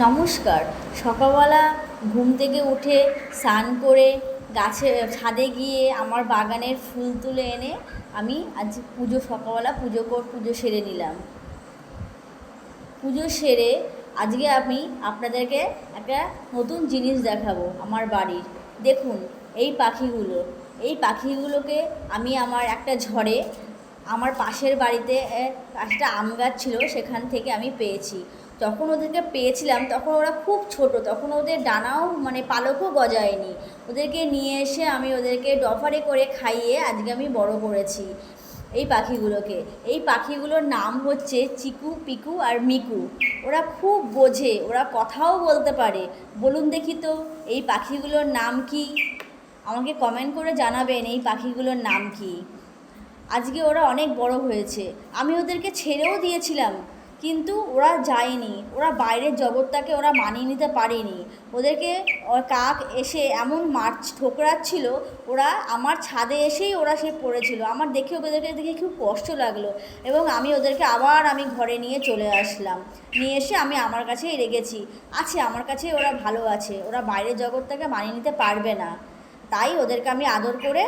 নমস্কার। সকালবেলা ঘুম থেকে উঠে স্নান করে ছাদে গিয়ে আমার বাগানের ফুল তুলে এনে আমি আজ সকালবেলা পুজো সেরে নিলাম। পুজো সেরে আজকে আমি আপনাদেরকে একটা নতুন জিনিস দেখাবো আমার বাড়ির। দেখুন এই পাখিগুলোকে আমি আমার একটা ঝড়ে আমার পাশের বাড়িতে একটা আম গাছ ছিল, সেখান থেকে আমি পেয়েছি। যখন ওদেরকে পেয়েছিলাম তখন ওরা খুব ছোট, তখন ওদের ডানাও পালকও গজায়নি। ওদেরকে নিয়ে এসে আমি ওদেরকে ডফারে করে খাইয়ে আজকে আমি বড় করেছি এই পাখিগুলোর নাম হচ্ছে চিকু, পিকু আর মিকু। ওরা খুব বোঝে, ওরা কথাও বলতে পারে। বলুন দেখি তো এই পাখিগুলোর নাম কি? আমাকে কমেন্ট করে জানাবেন এই পাখিগুলোর নাম কি। আজকে ওরা অনেক বড় হয়েছে, আমি ওদেরকে ছেড়েও দিয়েছিলাম, কিন্তু ওরা যায়নি। ওরা বাইরের জগৎটাকে ওরা মানিয়ে নিতে পারেনি। ওদেরকে কাক এসে এমন ঠোকরাচ্ছিল, ওরা আমার ছাদে এসেই ওরা সে পড়েছিল। আমার ওদেরকে দেখে খুব কষ্ট লাগলো, এবং আমি ঘরে নিয়ে চলে আসলাম। নিয়ে এসে আমি আমার কাছেই রেখেছি। আমার কাছে ওরা ভালো আছে, ওরা বাইরের জগৎটাকে মানিয়ে নিতে পারবে না, তাই ওদেরকে আমি আদর করে